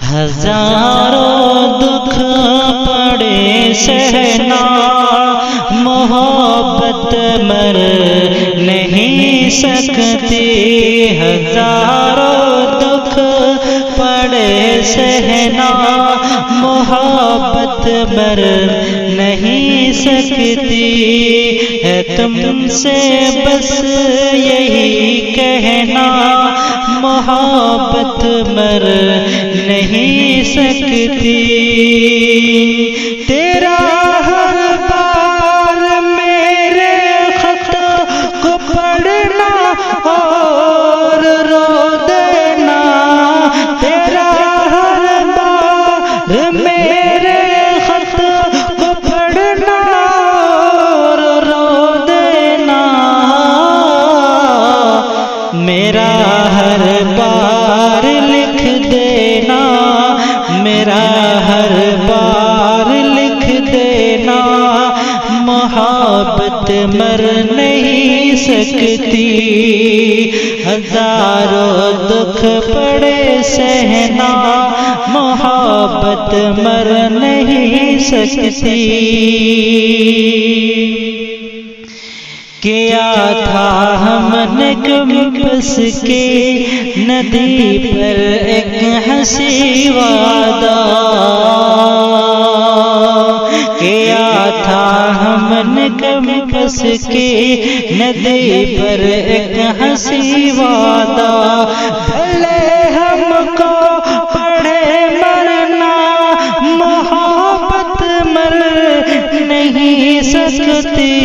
ہزاروں دکھ پڑے سہنا، محبت مر نہیں سکتی، ہزاروں دکھ پڑے سہنا، محبت مر نہیں سکتی، ہے تم سے بس یہی کہنا، محبت مر نہیں سکتی، تیرا ہر بار میرے خط کو پڑھنا اور رو دینا، تیرا ہر بار میرے خط کو پڑھنا اور رو دینا، میرا ہر بار لکھ دینا، میرا ہر بار لکھ دینا، محبت مر نہیں سکتی، ہزاروں دکھ پڑے سہنا، محبت مر نہیں سکتی، کیا تھا ہم نے کیمپس کے ندی پر ایک ہنسی وعدہ، کیا تھا ہم نے کیمپس کے ندی پر ایک ہنسی وعدہ، بھلے ہم کو پڑے مرنا، محبت مر نہیں سکتی،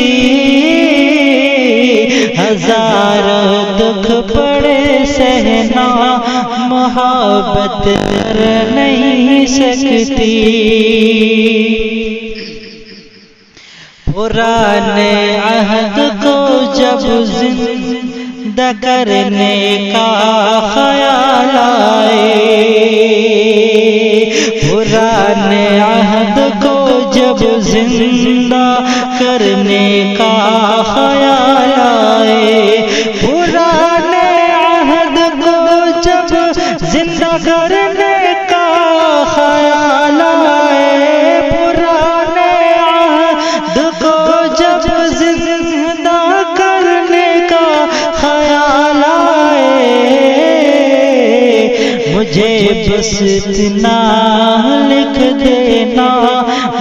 ہزاروں دکھ پڑے سہنا، محبت مر نہیں سکتی، پرانے عہد کو جب زندہ کرنے کا خیال آئے، پرانے عہد کو جب زندہ کرنے کا خیال آئے، پرانے عہد کو جب زندہ کرنے کا خیال آئے، پرانے عہد کو جب زندہ کرنے کا خیال آئے، مجھے بس اتنا لکھ دینا،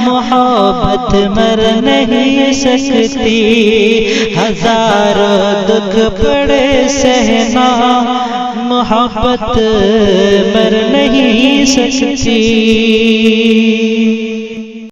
محبت مر نہیں سکتی، ہزاروں دکھ پڑے سہنا، محبت مر نہیں سکتی۔